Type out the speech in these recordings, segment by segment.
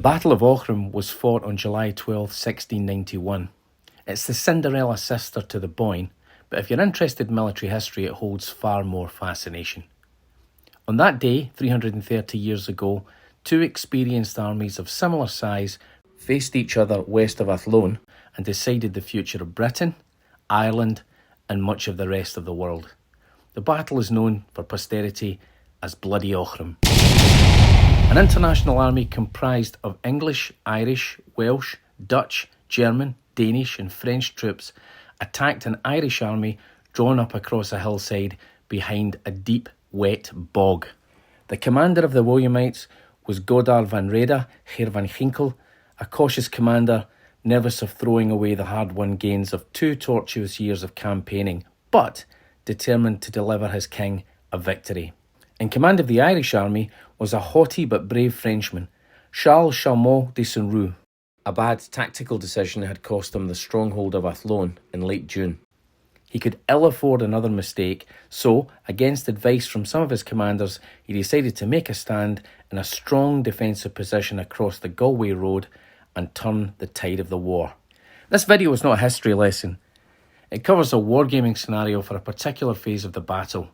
Battle of Aughrim was fought on July 12, 1691. It's the Cinderella sister to the Boyne, but if you're interested in military history, it holds far more fascination. On that day, 330 years ago, two experienced armies of similar size faced each other west of Athlone and decided the future of Britain, Ireland, and much of the rest of the world. The battle is known for posterity as Bloody Aughrim. An international army comprised of English, Irish, Welsh, Dutch, German, Danish and French troops attacked an Irish army drawn up across a hillside behind a deep, wet bog. The commander of the Williamites was Godard van Reda, Heer van Ginkel, a cautious commander, nervous of throwing away the hard-won gains of 2 tortuous years of campaigning, but determined to deliver his king a victory. In command of the Irish army was a haughty but brave Frenchman, Charles Chalmot de Saint-Roux. A bad tactical decision had cost him the stronghold of Athlone in late June. He could ill afford another mistake, so, against advice from some of his commanders, he decided to make a stand in a strong defensive position across the Galway road and turn the tide of the war. This video is not a history lesson. It covers a wargaming scenario for a particular phase of the battle.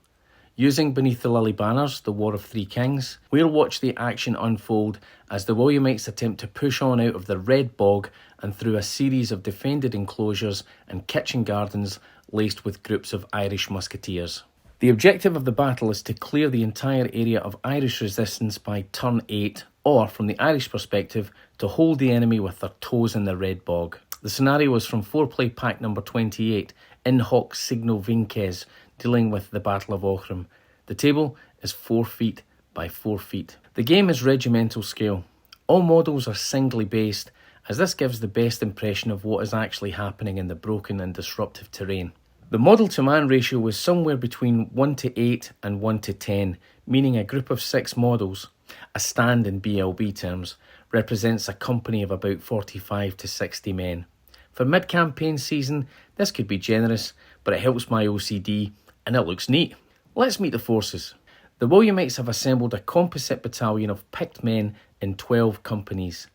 Using Beneath the Lily Banners, the War of Three Kings, we'll watch the action unfold as the Williamites attempt to push on out of the Red Bog and through a series of defended enclosures and kitchen gardens laced with groups of Irish musketeers. The objective of the battle is to clear the entire area of Irish resistance by turn 8, or, from the Irish perspective, to hold the enemy with their toes in the Red Bog. The scenario is from foreplay pack number 28, In Hoc Signo Vinces, dealing with the Battle of Aughrim. The table is 4 feet by 4 feet. The game is regimental scale. All models are singly based, as this gives the best impression of what is actually happening in the broken and disruptive terrain. The model to man ratio was somewhere between 1:8 and 1:10, meaning a group of 6 models, a stand in BLB terms, represents a company of about 45 to 60 men. For mid-campaign season, this could be generous, but it helps my OCD and it looks neat. Let's meet the forces. The Williamites have assembled a composite battalion of picked men in 12 companies.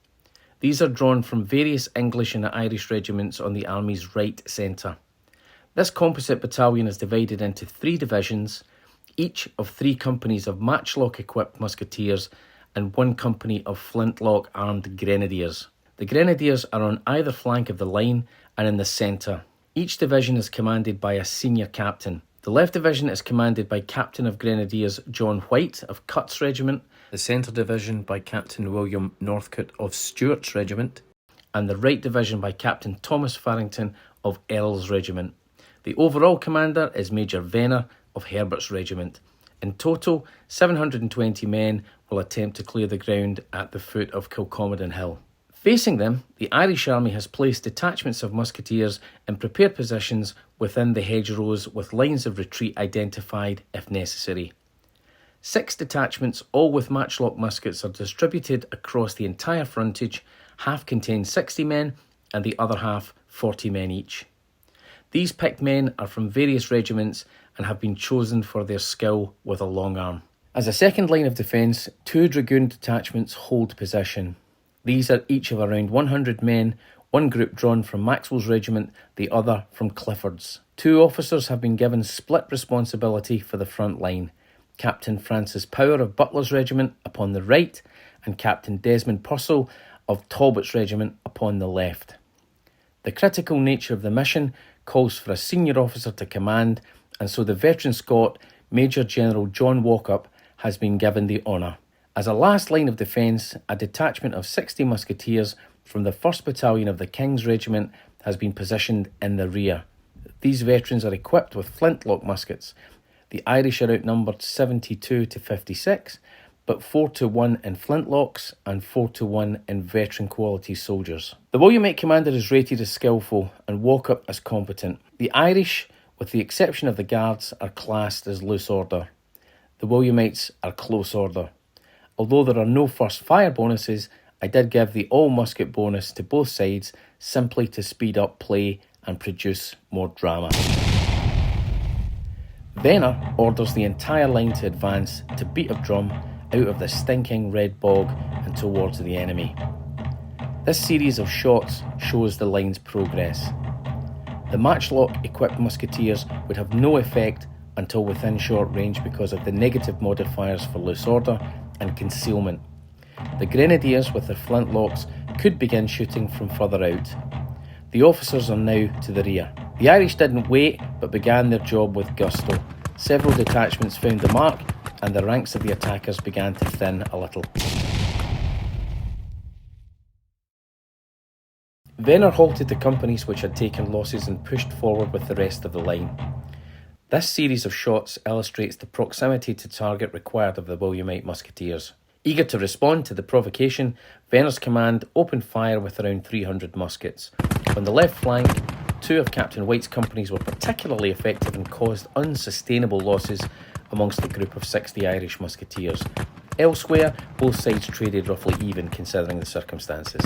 These are drawn from various English and Irish regiments on the army's right centre. This composite battalion is divided into 3 divisions, each of 3 companies of matchlock-equipped musketeers and 1 company of flintlock-armed grenadiers. The grenadiers are on either flank of the line and in the centre. Each division is commanded by a senior captain. The left division is commanded by Captain of Grenadiers John White of Cutts Regiment, the centre division by Captain William Northcote of Stuart's Regiment, and the right division by Captain Thomas Farrington of Earl's Regiment. The overall commander is Major Venner of Herbert's Regiment. In total, 720 men will attempt to clear the ground at the foot of Kilcommodan Hill. Facing them, the Irish army has placed detachments of musketeers in prepared positions within the hedgerows with lines of retreat identified if necessary. 6 detachments, all with matchlock muskets, are distributed across the entire frontage. Half contain 60 men and the other half 40 men each. These picked men are from various regiments and have been chosen for their skill with a long arm. As a second line of defence, 2 dragoon detachments hold position. These are each of around 100 men, one group drawn from Maxwell's regiment, the other from Clifford's. 2 officers have been given split responsibility for the front line. Captain Francis Power of Butler's regiment upon the right and Captain Desmond Purcell of Talbot's regiment upon the left. The critical nature of the mission calls for a senior officer to command, and so the veteran Scot, Major General John Walkup, has been given the honour. As a last line of defence, a detachment of 60 musketeers from the 1st Battalion of the King's Regiment has been positioned in the rear. These veterans are equipped with flintlock muskets. The Irish are outnumbered 72 to 56, but 4-1 in flintlocks and 4-1 in veteran quality soldiers. The Williamite commander is rated as skillful and Walkup as competent. The Irish, with the exception of the Guards, are classed as loose order. The Williamites are close order. Although there are no first fire bonuses, I did give the all musket bonus to both sides simply to speed up play and produce more drama. Venner orders the entire line to advance to beat of drum out of the stinking Red Bog and towards the enemy. This series of shots shows the line's progress. The matchlock-equipped musketeers would have no effect until within short range because of the negative modifiers for loose order and concealment. The grenadiers with their flintlocks could begin shooting from further out. The officers are now to the rear. The Irish didn't wait but began their job with gusto. Several detachments found the mark and the ranks of the attackers began to thin a little. Venner halted the companies which had taken losses and pushed forward with the rest of the line. This series of shots illustrates the proximity to target required of the Williamite musketeers. Eager to respond to the provocation, Venner's command opened fire with around 300 muskets. On the left flank, two of Captain White's companies were particularly effective and caused unsustainable losses amongst a group of 60 Irish musketeers. Elsewhere, both sides traded roughly even considering the circumstances.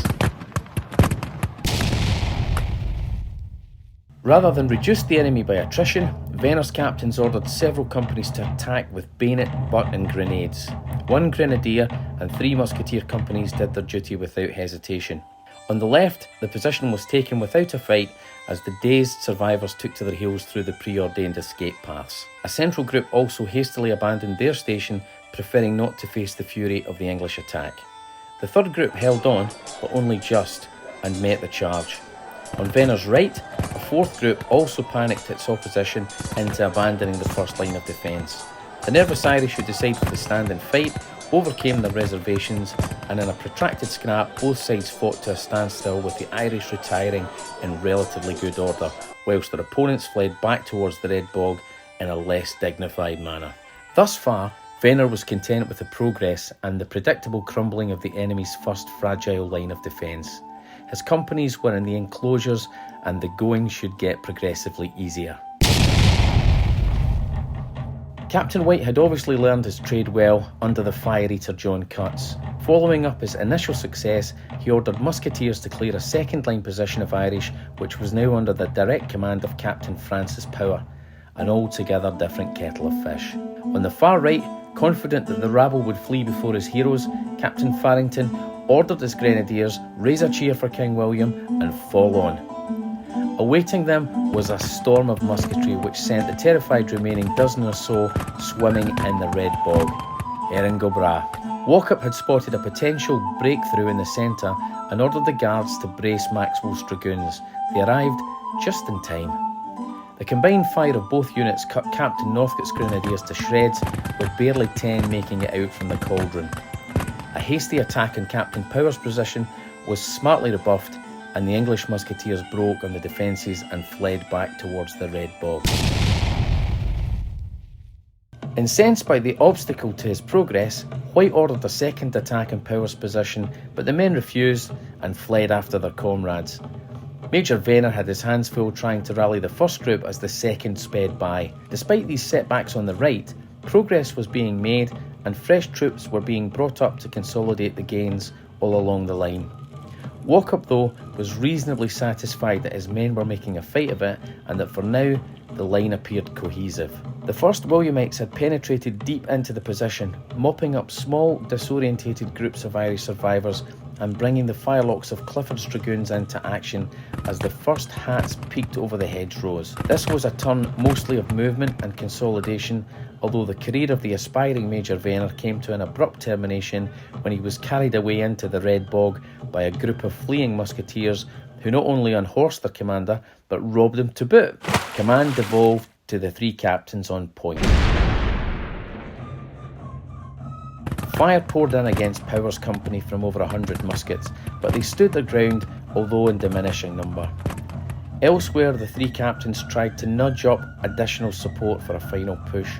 Rather than reduce the enemy by attrition, Venner's captains ordered several companies to attack with bayonet, butt and grenades. 1 grenadier and 3 musketeer companies did their duty without hesitation. On the left, the position was taken without a fight as the dazed survivors took to their heels through the preordained escape paths. A central group also hastily abandoned their station, preferring not to face the fury of the English attack. The third group held on, but only just, and met the charge. On Venner's right, a fourth group also panicked its opposition into abandoning the first line of defence. The nervous Irish who decided to stand and fight overcame their reservations, and in a protracted scrap both sides fought to a standstill, with the Irish retiring in relatively good order, whilst their opponents fled back towards the Red Bog in a less dignified manner. Thus far, Venner was content with the progress and the predictable crumbling of the enemy's first fragile line of defence. His companies were in the enclosures and the going should get progressively easier. Captain White had obviously learned his trade well under the fire eater John Cutts. Following up his initial success, he ordered musketeers to clear a second line position of Irish, which was now under the direct command of Captain Francis Power, an altogether different kettle of fish. On the far right, confident that the rabble would flee before his heroes, Captain Farrington ordered his grenadiers raise a cheer for King William and fall on. Awaiting them was a storm of musketry which sent the terrified remaining dozen or so swimming in the Red Bog. Erin go bragh. Walkup had spotted a potential breakthrough in the centre and ordered the guards to brace Maxwell's dragoons. They arrived just in time. The combined fire of both units cut Captain Northcote's grenadiers to shreds, with barely 10 making it out from the cauldron. A hasty attack on Captain Power's position was smartly rebuffed, and the English musketeers broke on the defences and fled back towards the Red Bog. Incensed by the obstacle to his progress, White ordered a second attack on Power's position, but the men refused and fled after their comrades. Major Venner had his hands full trying to rally the first group as the second sped by. Despite these setbacks on the right, progress was being made and fresh troops were being brought up to consolidate the gains all along the line. Walkup, though, was reasonably satisfied that his men were making a fight of it and that for now the line appeared cohesive. The first Williamites had penetrated deep into the position, mopping up small, disorientated groups of Irish survivors and bringing the firelocks of Clifford's dragoons into action as the first hats peeked over the hedgerows. This was a turn mostly of movement and consolidation, although the career of the aspiring Major Venner came to an abrupt termination when he was carried away into the Red Bog by a group of fleeing musketeers who not only unhorsed their commander, but robbed him to boot. Command devolved to the 3 captains on point. Fire poured in against Power's company from over 100 muskets, but they stood their ground, although in diminishing number. Elsewhere, the 3 captains tried to nudge up additional support for a final push.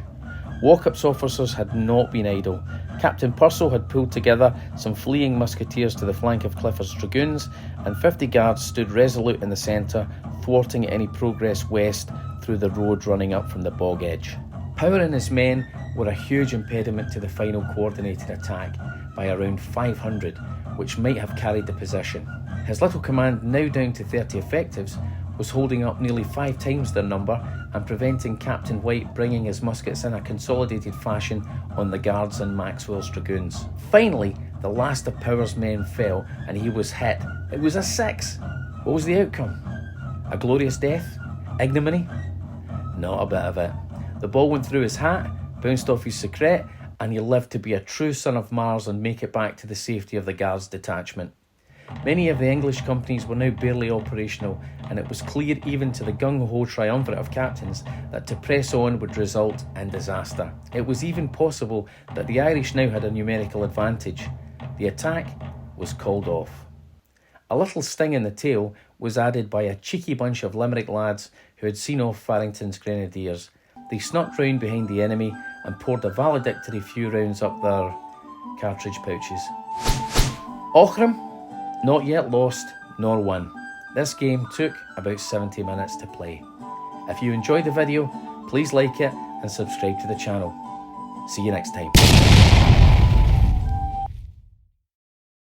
Walkup's officers had not been idle. Captain Purcell had pulled together some fleeing musketeers to the flank of Clifford's dragoons, and 50 guards stood resolute in the centre, thwarting any progress west through the road running up from the bog edge. Power and his men were a huge impediment to the final coordinated attack by around 500, which might have carried the position. His little command, now down to 30 effectives, was holding up nearly 5 times their number and preventing Captain White bringing his muskets in a consolidated fashion on the guards and Maxwell's dragoons. Finally, the last of Power's men fell and he was hit, It was a 6. What was the outcome? A glorious death? Ignominy? Not a bit of it. The ball went through his hat, bounced off his secret, and he lived to be a true son of Mars and make it back to the safety of the Guards detachment. Many of the English companies were now barely operational, and it was clear even to the gung-ho triumvirate of captains that to press on would result in disaster. It was even possible that the Irish now had a numerical advantage. The attack was called off. A little sting in the tail was added by a cheeky bunch of Limerick lads who had seen off Farrington's grenadiers. They snuck round behind the enemy and poured a valedictory few rounds up their cartridge pouches. Aughrim, not yet lost nor won. This game took about 70 minutes to play. If you enjoyed the video, please like it and subscribe to the channel. See you next time.